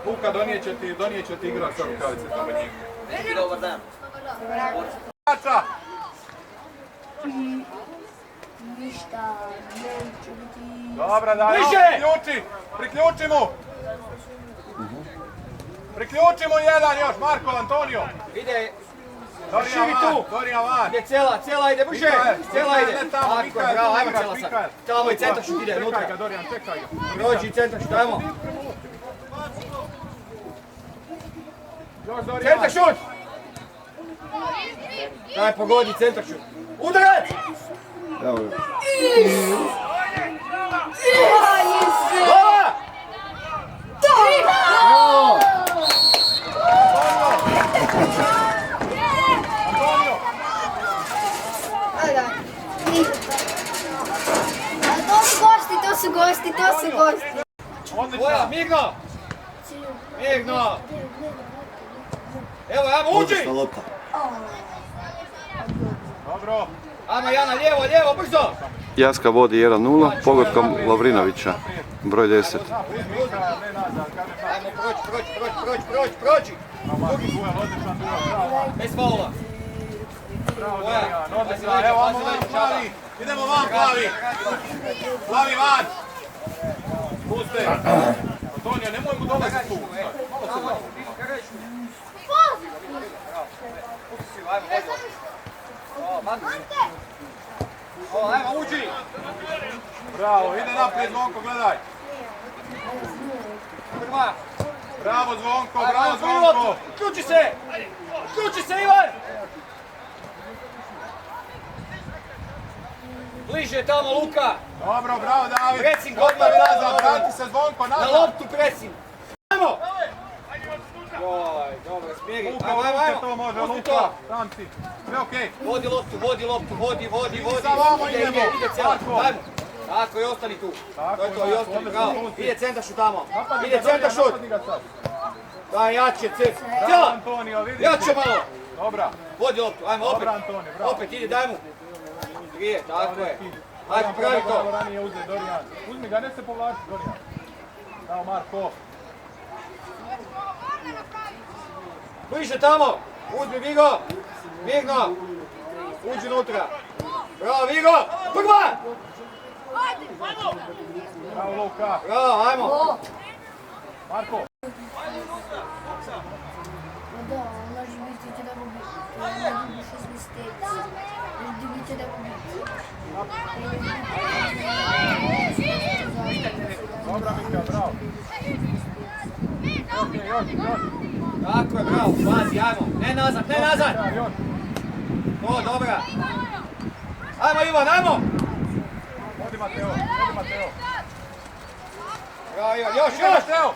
Luka, donijet će ti igrat sa rukavice tamo njih. Dobar dan. Kača! Ništa, neću biti... Dobra, da, priključi mu! Priključi mu jedan još, Marko, Antonio! Ide, Šivi tu! Dorijan van! ide cela ide brže! Cela ide! Ne tamo, Mikael, Bravo, ajmo cela sad. Tamo i centar šut ide, unutra. Čekaj ga, Dorijan, čekaj ga. Prođi centar šut, ajmo. Još Dorijan! Centar šut! Daj pogodi, centar šut. Udarac! Evo. Gola! To su gosti. Boja, Mirno! Mirno! Evo, ajmo, uđi! Odlična lopta. Dobro. Ajmo, Jana, lijevo, brzo! Jaska vodi 1-0, pogodkom Lavrinovića, broj 10. Ajmo, prođi! Bez faula. Bravo, Dorijan, odlično. Evo, ajmo van, plavi. Idemo van, plavi. Plavi van. Puste. Antonija, nemoj mu dolaziti tu. Ajmo, uđi! Bravo, ide naprijed, Zvonko, gledaj. Prva! Bravo, Zvonko, Uključi se, Ivan! Bliže tamo, Luka! Dobro, bravo, David. Pressing, odmah odmah, nazad, vrati se, Zvonko, Na nazad. loptu pressing! Ajmo! Dobro, smjeri. Luka, Luka, to može, Luka. Tam si. Sve okej. Vodi loptu, vodi. Sa vamo idemo. Ide cijela. Marko. Ajmo. Tako, i ostani tu. To je to, i ostani, Marko, bravo. odlično. Ide centar šut tamo. Napadi ga, Ide centar Dorijan, šut. napadi ga sad. Daj, jače, Bravo, cijela. Antonio, vidi. Jače malo. Dobra. Vodi loptu, ajmo opet. Dobra, Antonio, bravo. Opet, ide, daj mu. Prije, tako je. Ajmo, pravi to. Ranije uzeti, Dorijan. Uzmi ga, ne se povlači, Dorijan. Bravo, Marko. Bliže tamo. Uzmi Vigo. Vigno. Uđi unutra. Bravo, Vigo. Prva. Bravo, Luka. Bravo, ajmo. Marko. Da, laži biti će da gubi. To je na gubi 6 mjeseci. Gubi će da gubi. Dobra, Mika, bravo. Još. Tako je, bravo. Pazi, ajmo. Ne nazad. Još. To, dobra. Ajmo, Ivan, ajmo. Vodi Mateo. Bravo, Ivan. Još. Mateo.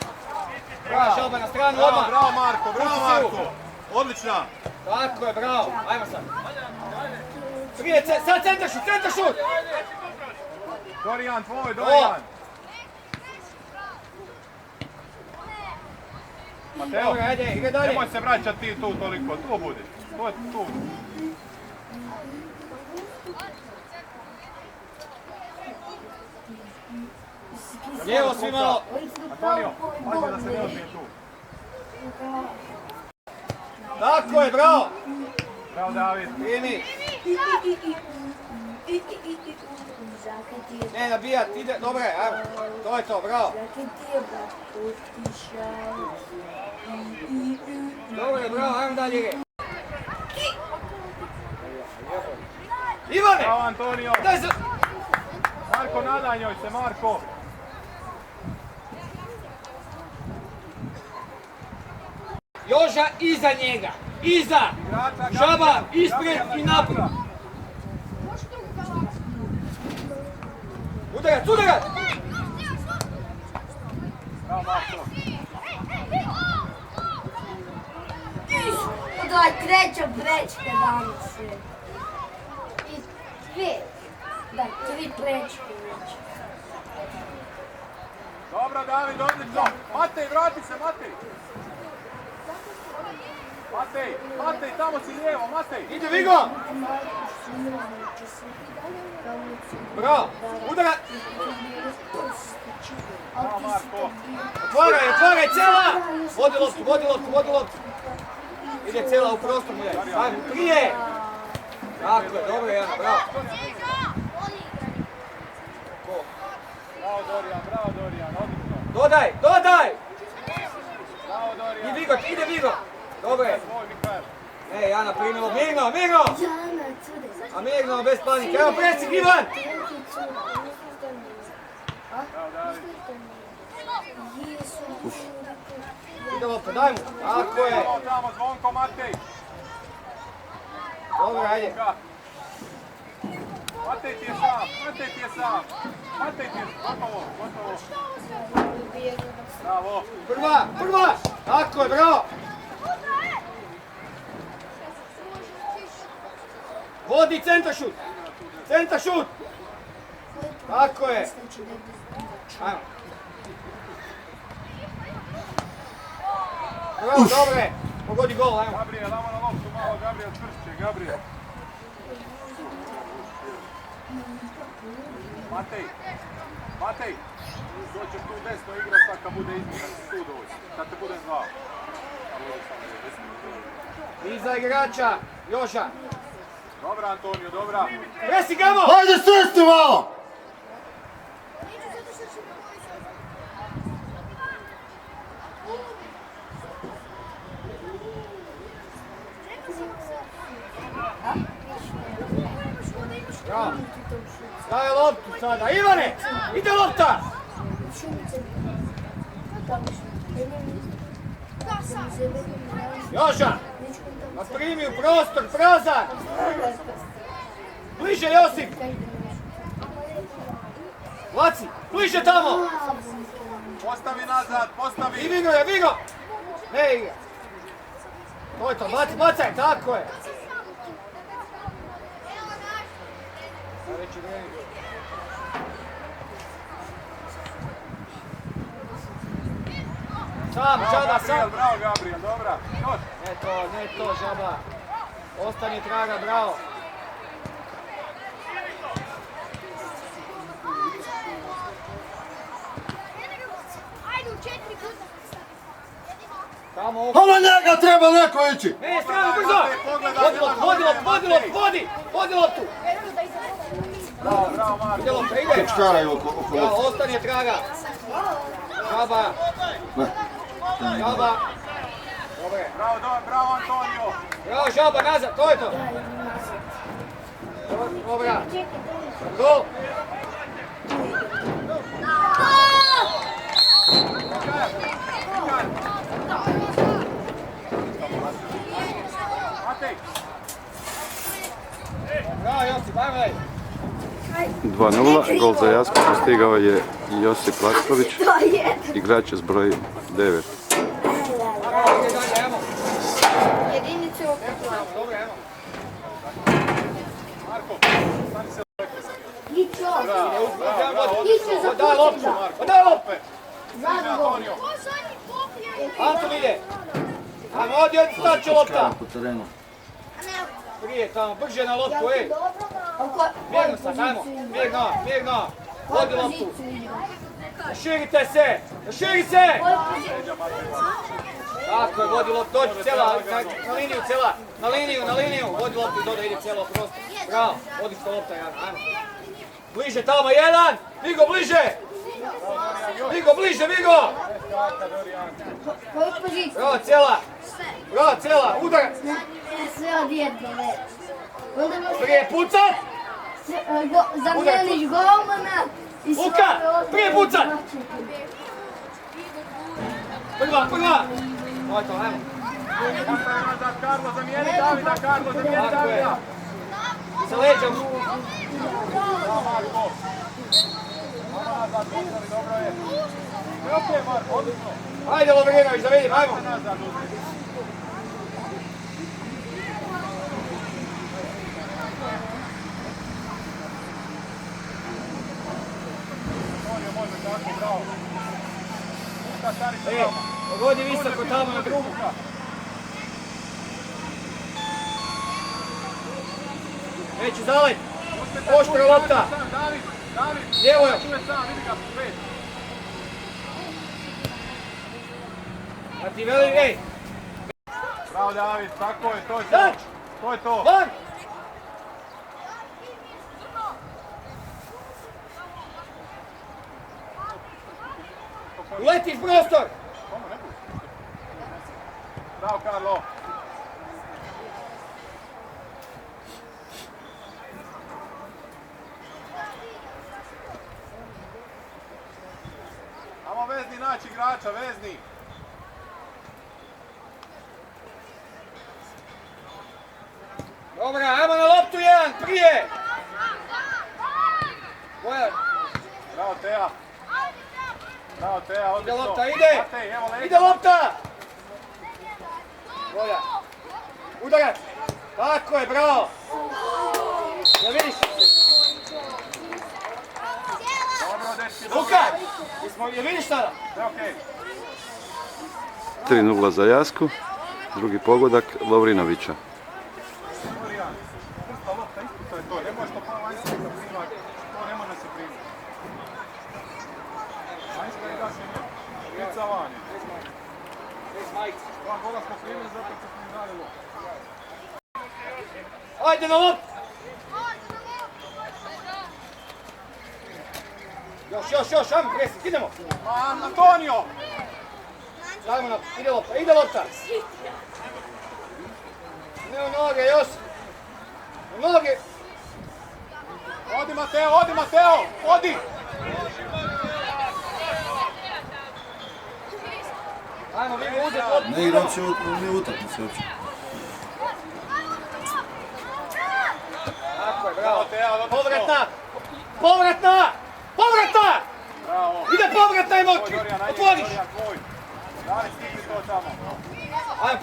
Bravo, žalba na stranu, odmah. Bravo, Marko. Odlična. Tako je, bravo. Ajmo sad. Prije, sad centar šut. Dorijan, Dorijan. Mateo, Dobro, ajde, ide dalje. nemoj se vraćati ti tu toliko, tu budi. To je tu. Lijevo svi malo. Antonio, pazi da se ne odmije tu. Tako je, bravo. Bravo, David. Primi. Ne, nabijat, ide, dobro je, ajmo. To je to, bravo. Dobro je, bravo, ajmo dalje igre. Ivane! Bravo, Antonio. Daj se... Marko, nadaj njoj se, Marko. Joža iza njega. Iza. Žaba, ispred i naprijed. Udarac! Bravo, Marko. Da, treća prečka danas. I dvije. Da, 3 prečke već. Dobro, David, odlično. Matej, vrati se, Matej. Matej, tamo si lijevo, Matej. Ide Vigo! Bravo! Udarac! Ali ti si to bio. Otvaraj, Cela! Vodi loptu. Ide Cela u prostor, Miljaj. Ajmo, prije! Tako je, dobro Jana, bravo. Bravo Dorijan, odlično. Dodaj! Bravo Dorijan. Ide Vigo! Dobro je. Svoj Mikael. Ne, Jana primilo, mirno! Jana, cude. A mirno, bez panike. Evo predsik, Ivan! Ide lopta, daj mu. Tako je. Tamo, Zvonko, Matej. Dobro, ajde. Matej ti je sam. Gotovo. Bravo. Prva! Tako je, bravo! Vodi centar šut! Tako je! Ajmo. Bravo, dobre! Pogodi gol, ajmo. Gabriel, lamo na loptu malo, Gabriel čvršće, Gabriel. Matej, doćeš tu desno igra sad kad bude izmjena, tu doći, kad te budem zvao. Iza igrača, Joša. Dobra Antonio, dobra. Resi Gamo! Hajde sesti malo! Bravo. Daj loptu sada, Ivane! Ide lopta! Joša! Primi u prostor, prazan! Bliže Josip! Laci, bliže tamo! Postavi nazad, postavi! I Vigo! Ne igra! To je to, bacaj, tako je! Sam, Žaba, sam! Bravo Gabriel, dobra. Ne to, Žaba. Ostani traga, bravo. Tamo oko. A na njega treba neko ići! Ne, strano, brzo! Vodi loptu! Bravo Marko. Ide lopta, ide! Škaraju oko Bravo, lopta. ostani traga. Žaba. Dobre. Bravo Antonio. Bravo, Žaba, nazad, to je to. Dobra. Gol. Matej. Bravo, Josip, ajmo. 2:0, gol za Jasku postigao je Josip Lacković, igrač s broj 9. Jedinicu opet. Dobro, evo. Marko, stani se Ličo. Ličo, daj loptu. Zadnji gol. Anton ide. Ajmo, ovdje staće lopta. Po terenu. Prije tamo, brže na loptu, ej. Oko. Mirno sad, ajmo. Mirno. Vodi loptu. Širite se. Širi se. Tako je, vodi loptu. Dođi Cela, na liniju Cela. Na liniju. Vodi loptu i doda, ide Cela prostor. Bravo, vodi što lopta, ajmo. Bliže tamo, jedan. Vigo, bliže. Vigo. Koju poziciju? Bravo, Cela, udar. Sve od jedne već. Onda možeš Prije pucat. zamijeniš golmana i sve Luka, ove prije pucat. odmah. Prva. To je to, ajmo. Postavi nazad Karlo, zamijeni Davida, Tako je. Sa leđom. Bravo Marko. Nazad, postavi, dobro je. Okej Marko, odlično. Ajde Lovrinović, da vidim, ajmo. Nazad uzmi. Antonio može tako, bravo. Luka, stari se tamo. Pogodi visoko tamo na drugu. Neću zalet. Oštra lopta. David. Lijevo je. Tu je sam, vidi ga, pet. Da ti veli, ej! Bravo David, tako je, to je to. Dač! To je to. Van! Uleti prostor! Bravo Karlo. Amo vezni naći igrača, vezni. Dobra, ajmo na loptu jedan, prije! Bojan, Bravo Teja. Bravo Teja, ide odlično. lopta, ide! Matej, evo leđa. Ide lopta! Bojan, udarac! Tako je, bravo! Jel vidiš? Dobro, dečki, dobro. Luka! Jel vidiš sada? Sve okej. 3:0 za Jasku. Drugi pogodak Lovrinovića. Dorijan, prsta lopta, isto to je to. Ne može to pa vanjska primat. To ne može se primiti. Vanjska i da se nije. Lica vanje. Dva gola smo primili, zato što smo im dali loptu. Ajde na loptu! Još, ajmo presnik, idemo! Antonio! Dajmo na, ide lopta! Ne u noge, Josip! U noge! Odi Mateo, odi! Ajmo, vi uzeti loptu, Ne igram se u utakmici uopće. Tako je, bravo! Teo, odlično. Povratna! Povratna! Povratna! Bravo. Ide povratna i moći! Dorijan, ajde, Otvoriš! Dorijan, tvoj. Dali stigli to tamo. Ajmo,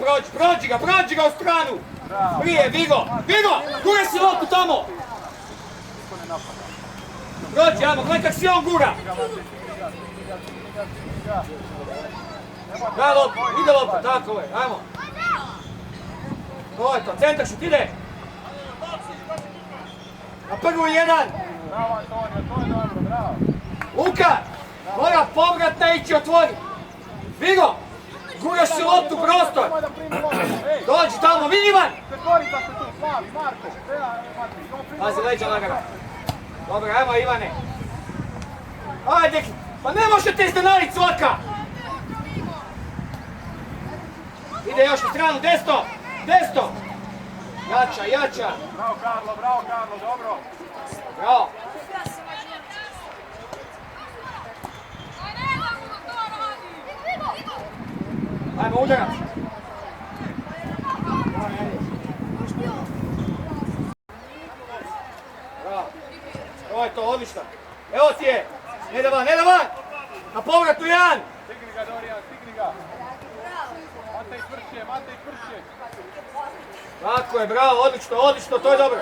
prođi ga u stranu! Bravo. Prije, Vigo! Gura si loptu tamo! Niko ne napada. Prođi, ajmo, gledaj kak si on gura! Da, lopta, ide lopta, tako je, ajmo! To je to, centar šut, ide! Na prvu jedan! Bravo Antonio, to je dobro, bravo. Luka! Mora povratna ići otvori! Vigo! Guraš si loptu u prostor! Nemoj da primi loptu, ej! Dođi tamo, Minivan! Četvorica se tu, Slavi, Marko, Teja, Matri, idemo primi Pazi, loptu. leđa lagano. Dobro, ajmo Ivane. Ajde, pa ne možete iznenaditi Cvaka! Ide još na stranu, desno! Jača! Bravo Karlo, dobro. Bravo! Ajmo, udarac! Bravo! To je to, odlično! Evo ti je! Ne da van! Na povratu jedan! Stigni ga Dorijan, stigni ga. Matej tvršće. Tako je, bravo, odlično, to je dobro!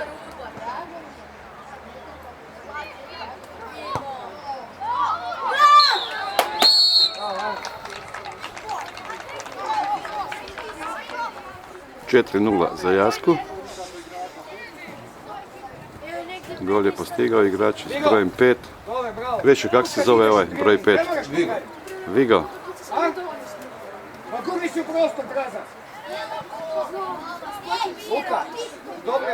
Četiri 0 za Jasku. Gol je postigao igrač s brojem 5. Dobro, bravo! Reći kako se zove ovaj broj 5. Vigo. Pa gurni si u prostor, Draza! Luka, dobro,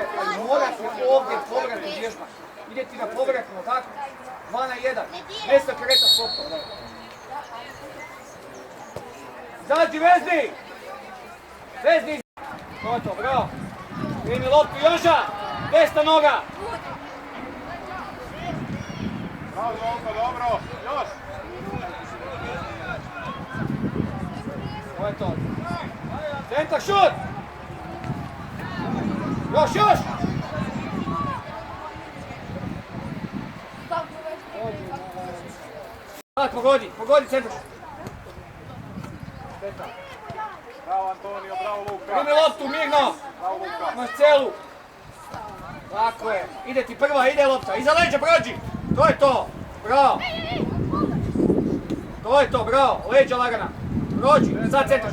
mora se ovdje povratno vježba. Ide ti na povratno, tako? 2 na 1. Ne se kreta s loptom. Zađi, vezni! To je to, bravo. Primi loptu, Joža! Desna noga! Bravo Zvonko, dobro. Još. To je to. Centar, šut! Još! Pogodi centar. Bravo Antonio, bravo Luka. Primi loptu, mirno! Bravo Luka. Marcelu! Tako je. Ide ti prva, ide lopta. Iza leđa prođi! To je to! Bravo! To je to, bravo! Leđa lagana. Prođi, sad centar.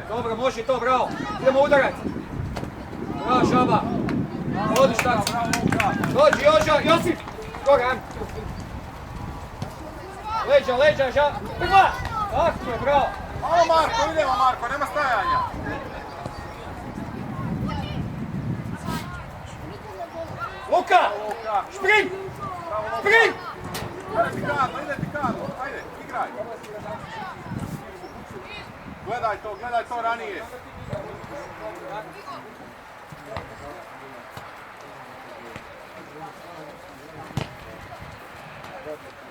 Dobro, može to, bravo. Idemo udarac. Bravo, Šaba. Odiš tako. Dođi, Josip. Skoro, ajmo. Leđa, Prva! Tako je, bravo. Ovo Marko, idemo Marko, nema stajanja. Luka! Šprint! Šprint! Ide ti Karlo, ajde, igraj. Gledaj to ranije.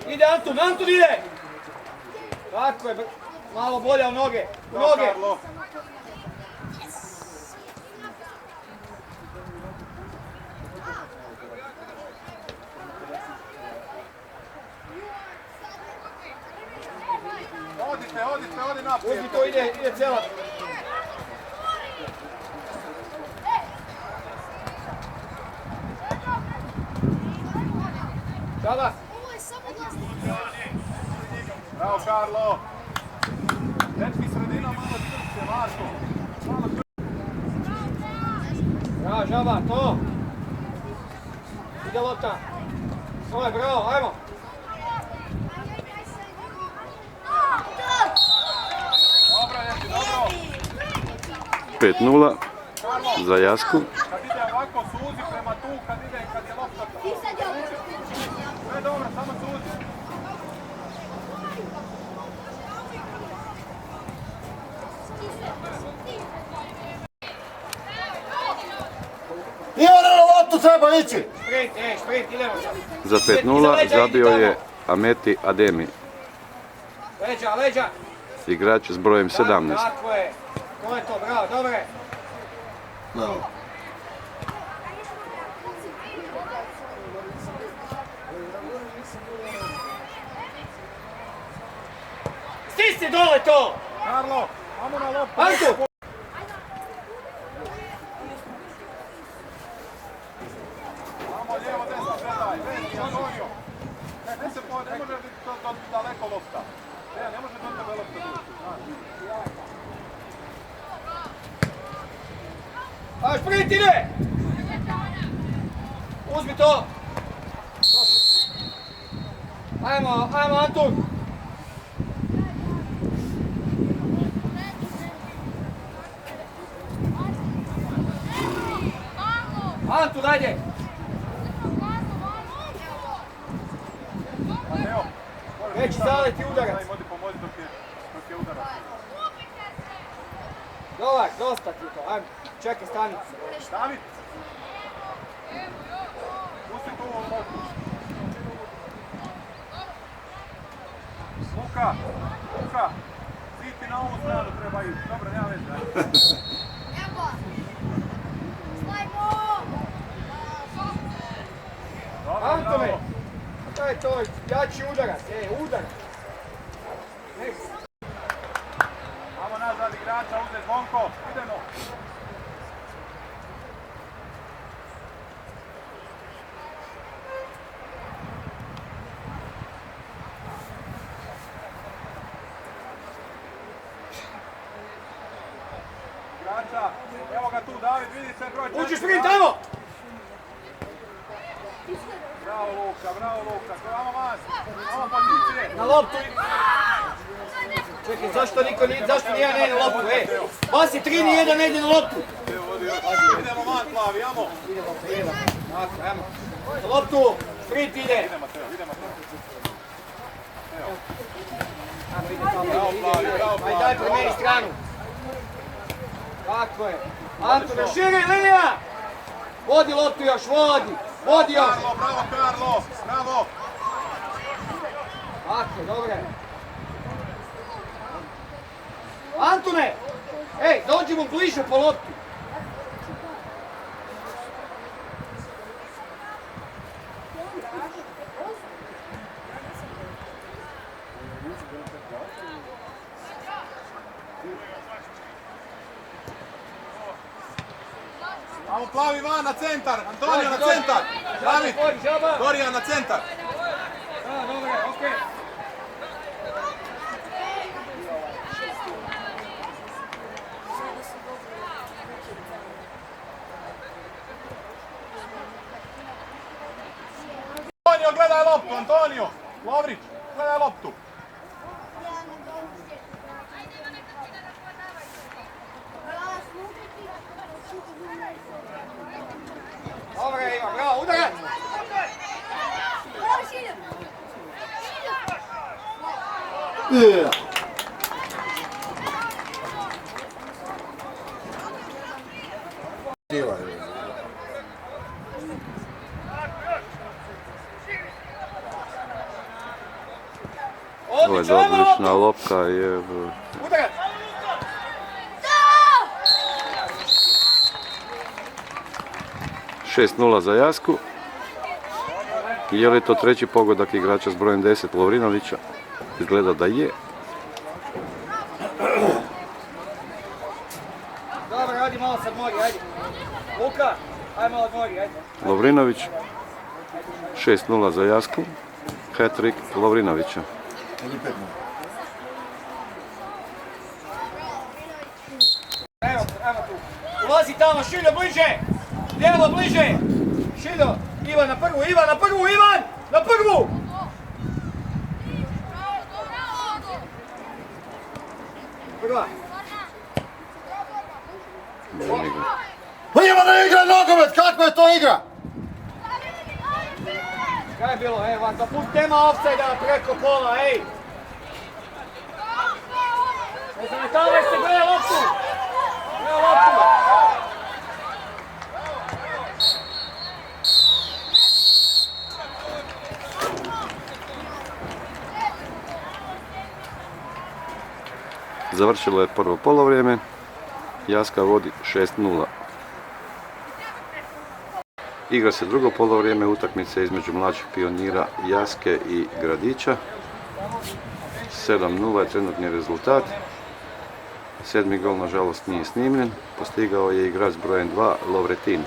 Ide Antun, Antun ide! Tako je, malo bolje u noge, u noge. Odi naprijed. Uzmi to, ide cijela. Šaba. Bravo Karlo. Dečki sredina, malo srce, Marko. Bravo Žaba, to. Ide lopta. To je bravo, ajmo. Dobro, Jesi, dobro. 5:0 za Jasku. Kad ide ovako, suzi prema tu, kad je lopta. Sve dobro, samo suzi. Ivane, na loptu treba ići! Šprint, idemo. Za 5:0 zabio je Ameti Ademi, Leđa. igrač s brojem 17. Tako je. To je to, bravo, dobre. Bravo. Stisni dole to! Karlo, amo na loptu. Antu! Amo lijevo, desno, gledaj. Vezi, Antonio. Ne može biti daleko lopta. Ne može do tebe lopta doći. A šprint ide! Uzmi to! Ajmo Antun! Antun, ajde! Mateo. Veći zaleti udarac. Odi pomozi dok je udarac. Dobar, dosta ti to, ajmo. Čekaj stanicu. David! Pusti tu loptu. Luka! Siti na ovu stranu treba ići. Dobro, nema veze. Dobro, Antone! bravo. To je to, jači udarac, udarac. Amo nazad igrača, uzet Zvonko. Idemo. Igrača, evo ga tu David, vidi se broj 4. Uđi šprint, ajmo! Bravo Luka, amo vas, amo pozicije. Na loptu! Čekaj, zašto nijedan ne ide na loptu, Basi 3 nijedan ne ide na loptu! Idemo van plavi, amo. Idemo. Ajmo. Na loptu, šprint ide! Idemo Mateo. Bravo, ajde daj promijeni stranu! Tako je! Antone, širi linija! Vodi loptu još, vodi još! Bravo Karlo, bravo! Tako, dobre! Antone! Ej, dođi mu bliže po loptu! Amo plavi van na centar, Antonio na centar! David, Dorijan na centar! Dobre, okej. Antonio, gledaj loptu, Antonio! Lovrić, gledaj loptu! Ivan, bravo, udarac! Yeah. Ovo je odlična lopta je Udarac! 6:0 za Jasku. Je li to treći pogodak igrača s brojem 10 Lovrinovića? Izgleda da je. Dobro, radi malo sad mori, ajde. Luka, ajde malo mori, ajde. Lovrinović 6:0 za Jasku. Hat-trick Lovrinovića. Evo tu. Ulazi tamo, Šiljo, bliže! Lijevo, bliže! Šiljo, Ivan na prvu, Ivan na prvu, Ivan! Na prvu! Prva. Pa ima da igra nogomet, kakva je to igra? Kaj je bilo, Van, da put nema offside-a preko pola, ej! Ne zametavaj se, gleda loptu! Gleda loptu! Završilo je prvo polovrijeme. Jaska vodi 6:0. Igra se drugo polovrijeme utakmice između mlađih pionira Jaske i Gradića. 7:0 je trenutni rezultat. 7. gol nažalost nije snimljen. Postigao je igrač s brojem 2 Lovretin.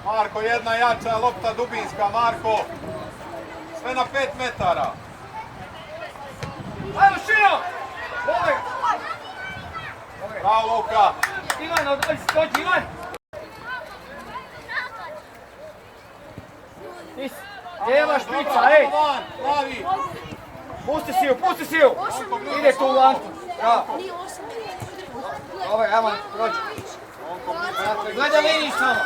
Marko, jedna jača lopta dubinska, Marko. Sve na 5 metara. Ajmo, Šiljo! Dobar! Bravo, Luka. Ivan, dođi, Ivan! Lijeva špica, ej! Van, plavi. Pusti si ju! Ide tu u lanku. Bravo. Dobar, ajmo, prođi. Gledaj liniji samo.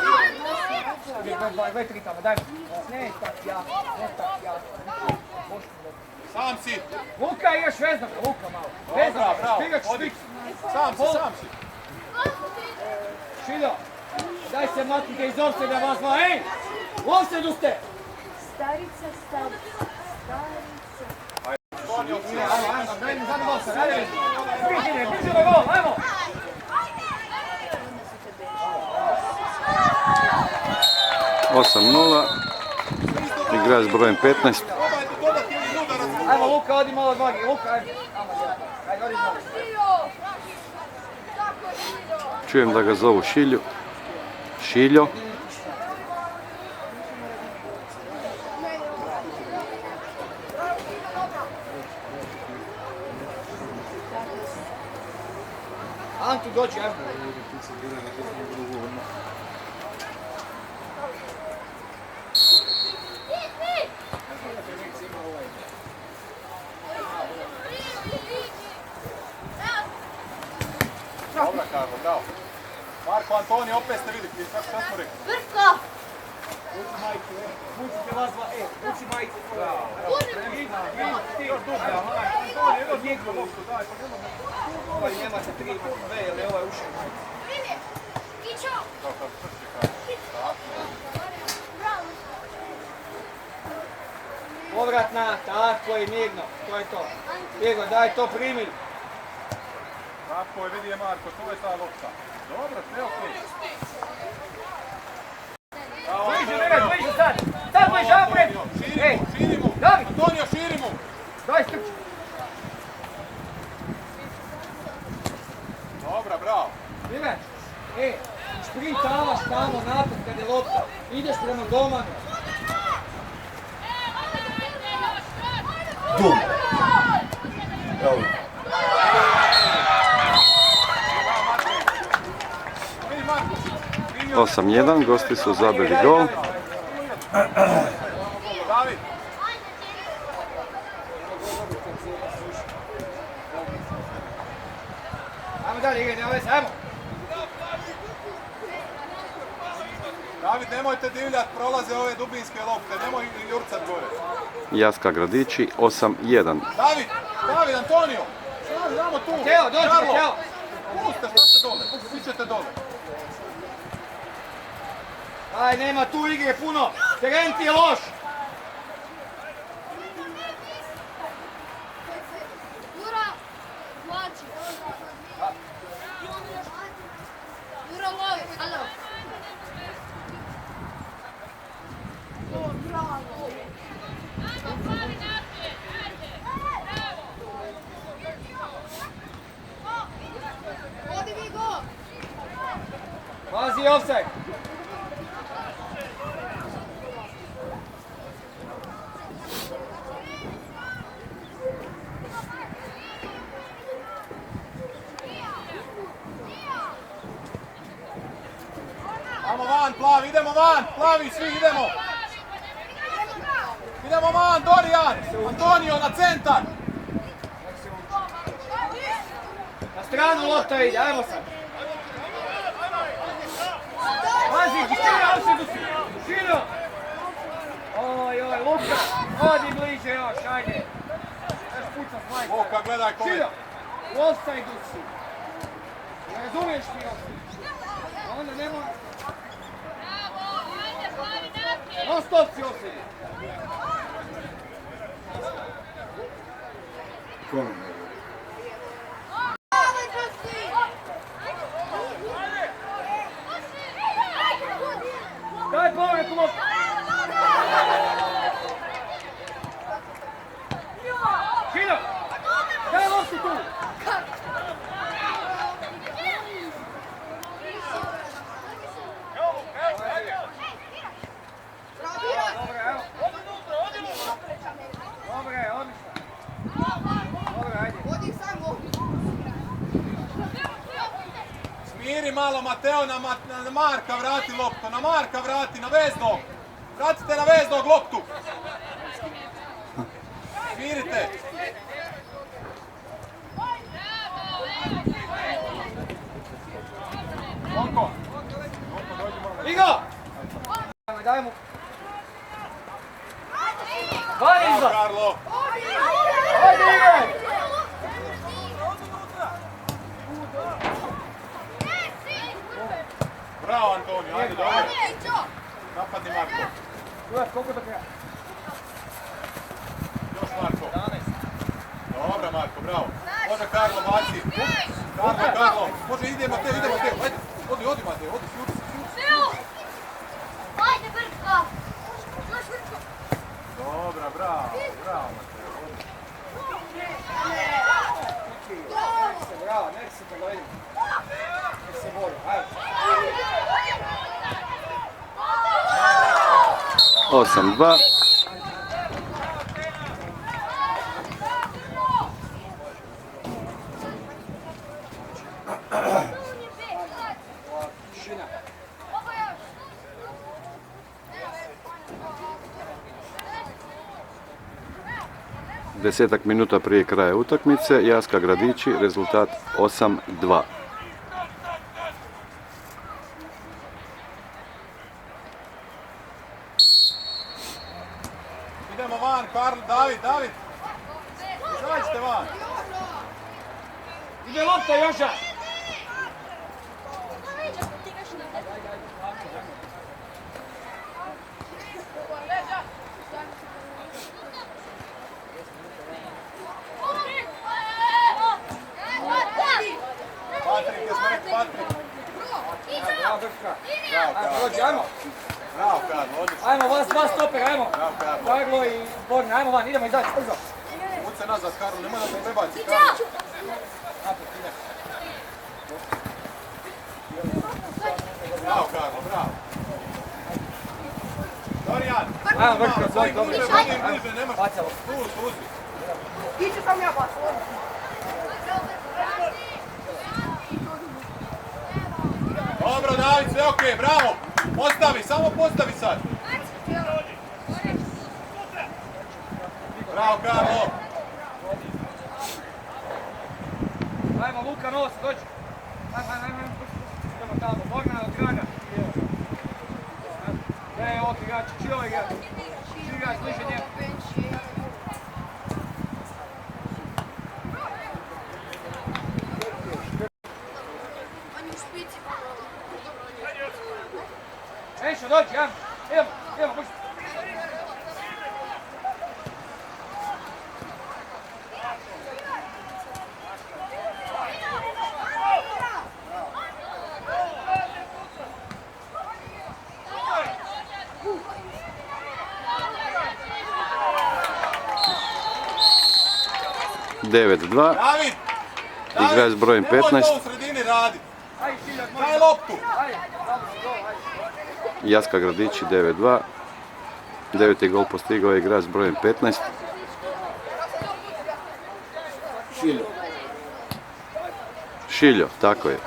Gledaj tri tamo, daj mi. Ne tak ja. Sam si. Luka, igraš vezno, Luka malo. Vezno, špigač špicu. Sam si. Šiljo, daj se maknite iz offside-a vas dva, ej! U offside-u ste! Starica. Ajmo, daj mi zadnji offside, ajde! Bliže do gol, ajmo! Osam 0. Igrač s brojem 15. Ajmo, Luka, odi malo od nogi, Luka, ajde! Ajde, odi iz nogi. Čujem da ga zovu Šiljo. Antu, dođi, ajmo. Dobra, Karlo, bravo. Marko, Antonio, opet ste vidjeli, šta smo rekli? Vrko! Uči majku, mučite vas dva, uči majku. Bravo. Još dublja, Antonio, još njeglu loptu, daj, pa nema. Ovaj nemate 3, 2, jer je ovaj ušao majku. Povratna, tako je, mirno, to je to. Mirno, daj to primi. Tako je, vidi je Marko, to je ta lopta. Dobro, sve okej. Bliže sad! Sad bliže, ajmo pred! Širi mu! David! Antonio, širi mu! Daj strči! Dobra, bravo. Ivan, šprintavaš tamo napred kad je lopta. Ideš prema golmanu. Dum. Evo. 8:1. Gosti su zabili gol. David. Ajmo dalje, Igor, nema veze, ajmo! David, nemojte divljati, prolaze ove dubinske lopte, nemoj jurcat gore. Jaska Gradići 8-1. David, Antonio! David, damo tu! Teo, dođi, Teo! Puste, šta ste dole? Svi ćete dole. Aj, nema tu igre puno! Teren ti je loš! Jura, mlađi. Jura lovi, alo. Vodi mi go! Pazi offside! Idemo van, plavi, idemo van! Plavi, svi idemo! Idemo van, Dorijan! Antonio, na centar! Na stranu lopta ide, ajmo sad! Pazi, širo offside si! Širo! Oj, Luka! Odi bliže još, ajde! Još pucam majka! Luka, gledaj koji! Širo! U offside si! Ne razumiješ mi offside? Onda nemoj... Non stop si offside! Daj povredu loptu! Šino! Daj loptu tu! Dobre, odlično! Dobre, ajde! Smiri malo, Mateo, na Marka vrati loptu, na Marka vrati, na veznog! Vratite na veznog loptu! Smirite! Lonko! Igo! Daj mu! Vani Bravo, izva! Karlo! Ajde igraj! Bravo, Antonio, ajde, dobro! Napadni Marko! Uvijek, koliko do kraja? Još Marko! Dobro, Marko, bravo! Može Karlo, baci! Karlo! Može, ide Mateo, ajde! Odi Mateo, odi, sjuri se! Ajde, Brko! Još Brko! Dobra, bravo Mateo! Bravo, nek se to gledam. Nek se boli, ajde. 8-2. Tišina. 10 minuta prije kraja utakmice, Jaska Gradići, rezultat 8-2. Idemo van, Karl, David! Izađite van! Ide lopta, Joša! Patrik, jesmo rekli Patrik? Bravo, Brka! Bravo, Ajmo, Karlo! dođi, ajmo! Bravo, Karlo, odlično! Ajmo, vas stoper, ajmo! Bravo, Karlo! Karlo i Borna, ajmo van, idemo izaći, brzo! Vuce nazad, Karlo, nemoj da te prebaci, Karlo! Naprijed, ide! Bravo, Karlo, bravo! Dorijan! Ajmo, Brka, svoj, dobro! Bliže, nemaš! Bacalo! Tu, suzi! Ići sam ja baš. Dobro, David, sve okej, bravo! Postavi, samo postavi sad! Bravo, Karlo! Ajmo, Luka, nos, dođi! Ajmo, idemo tamo, Borna od Draga! ovog igrača, čiji ovaj igrač? Čiji igrač, bliže njemu. Enšo, dođi, ja. Idemo, pušti. Devet, 2. David! Igrač s brojem Nemoj 15. to u sredini radit. Daj loptu. Jaska Gradići 9-2. 9. gol postigao je igrač s brojem 15. Šiljo, tako je.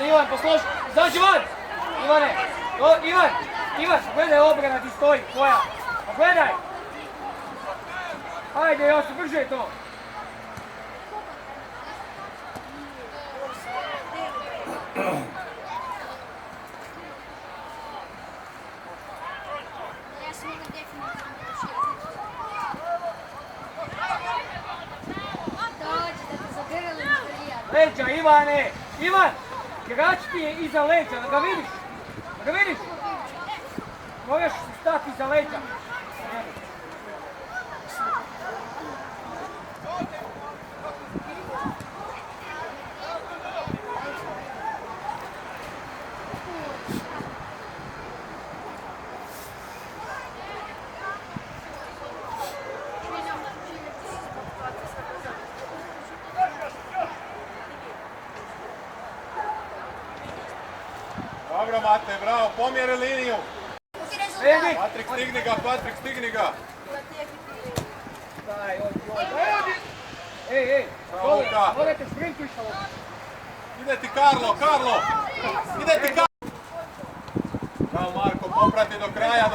Ivan, poslušaj, izađi van! Ivane, Ivan, gledaj obrana ti stoji, tvoja, gledaj! Ajde, Josu, brže to! Leđa, Ivane! Ivan! Igrač ti je iza leđa, da ga vidiš? Moraš stati iza leđa. Dobro, Mate, bravo, pomjeri liniju. Patrik, stigni ga. Ej, morate sprintu išta ovo. Ide ti Karlo. Bravo, Marko, poprati do kraja.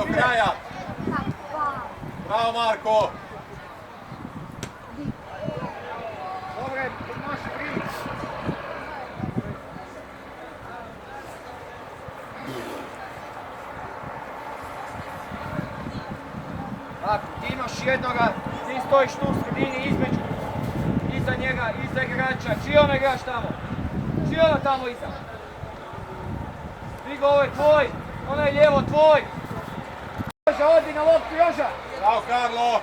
Bravo, Marko. Dobre, naši primi. Tako, ti imaš jednoga, ti stojiš tu u sredini između, iza njega, iza igrača. Čiji ono igrač tamo? Čiji ono tamo iza? Stigo, ovo je tvoj, ono je lijevo tvoj. Joža, odi na loptu, Joža! Bravo, Karlo.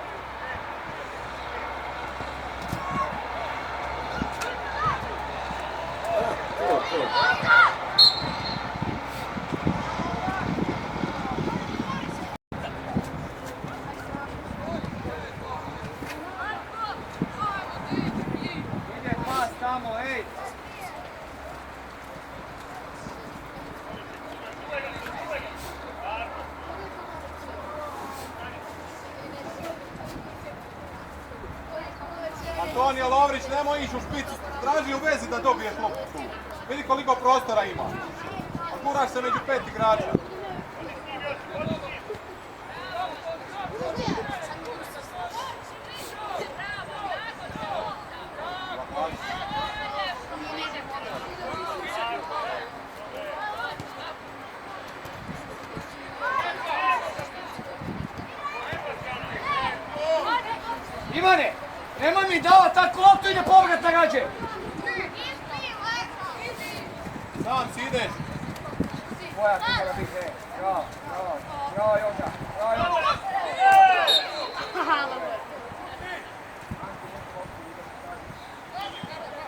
Ide pas tamo, ej! Antonio Lovrić, nemoj ići u špicu, traži u vezi da dobiješ loptu. Vidi koliko prostora ima. Guraš se među 5 igrača. Ivane, nemoj mi davati tako loptu, ide povrat na rađe! Sam si ideš. Tvoja ti mora biti, ej. Bravo, Joža.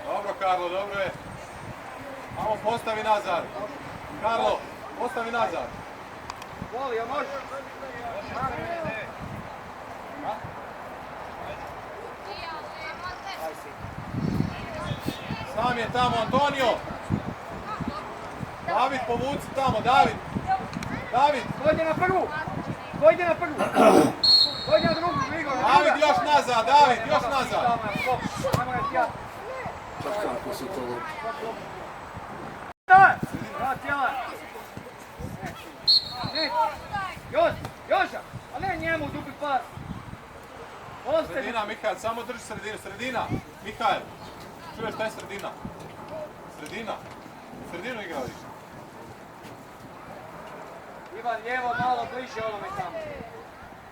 Dobro, Karlo, dobro je. Amo postavi nazad. Karlo, postavi nazad. Voli, jel može? Sam je tamo, Antonio. David, povuci tamo, David. David, Dojde na prvu! Dojde na prvu! Dojde na drugu, Igor! David, još nazad, David, još nazad. Ajmo ga tijat! Kako su to lupi. Daj! Dva tijela! Ne! Joža! A ne njemu dupi pas! Ostaje! Sredina, Mihajl, samo drži sredinu, sredina. Mihajl, čuješ šta je sredina? Sredina. Sredinu igrali. Ivan, lijevo malo bliže onome tamo.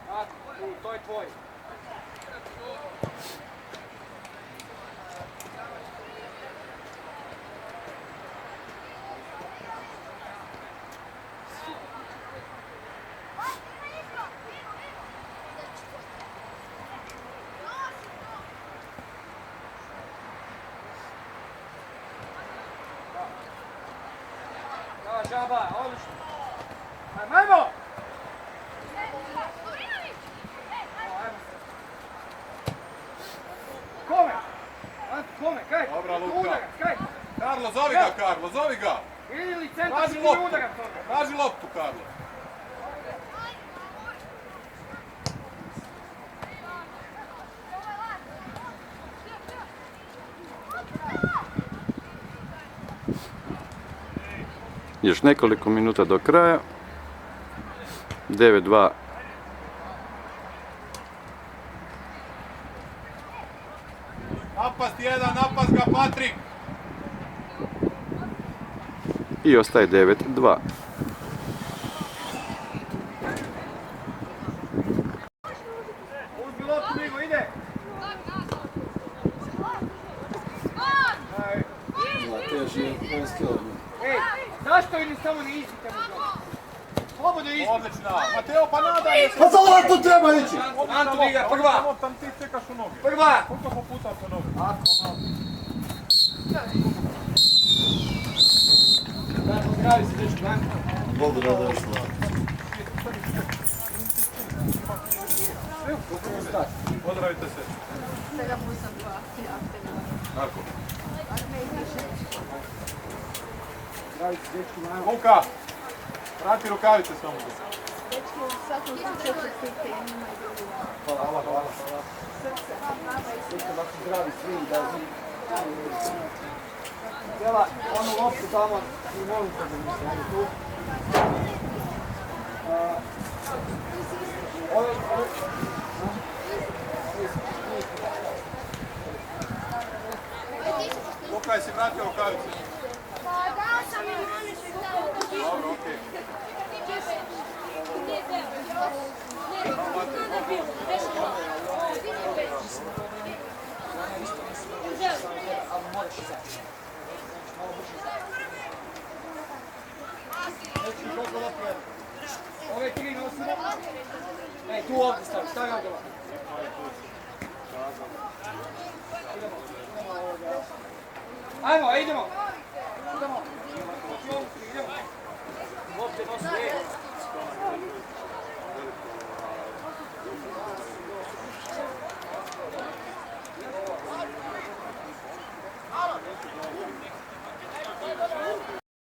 Tako, tu, to je tvoj. Da, žaba, odlično. Ajmo! Kome? Kome? Kaj? Dobra, Luka. Udarac, kaj? Karlo, zovi ga, Karlo, zovi ga. Ili centar Traži ili loptu. udarac. Traži loptu, Karlo. Još nekoliko minuta do kraja. 9-2. Napast jedan, napast ga, Patrik. I ostaje 9-2. Uzmi loptu, Migo, ide! Teži je vanjski odmah. Ej, zašto ili samo ne izdite mu to? Slobodno izdite. Odlična. Mateo, pa nadaj se. Pa za loptu treba ići! Anto igra, prva! Samo tam ti čekaš u noge. Prva! Koliko poputa po noge? Daj, pozdravi se, dečko, daj. Bogu da došlo. Pozdravite se. Marko. Luka, vrati rukavice samo. Hvala, hvala. Djela, onu loptu tamo i molim se da mi se tu. Luka, jesi vratio rukavice? Dobro, okej. Ove tri nosimo. Ej, tu ovdje stavi ovdje. Ajmo, idemo. Idemo. Idemo. Ovdje nosi.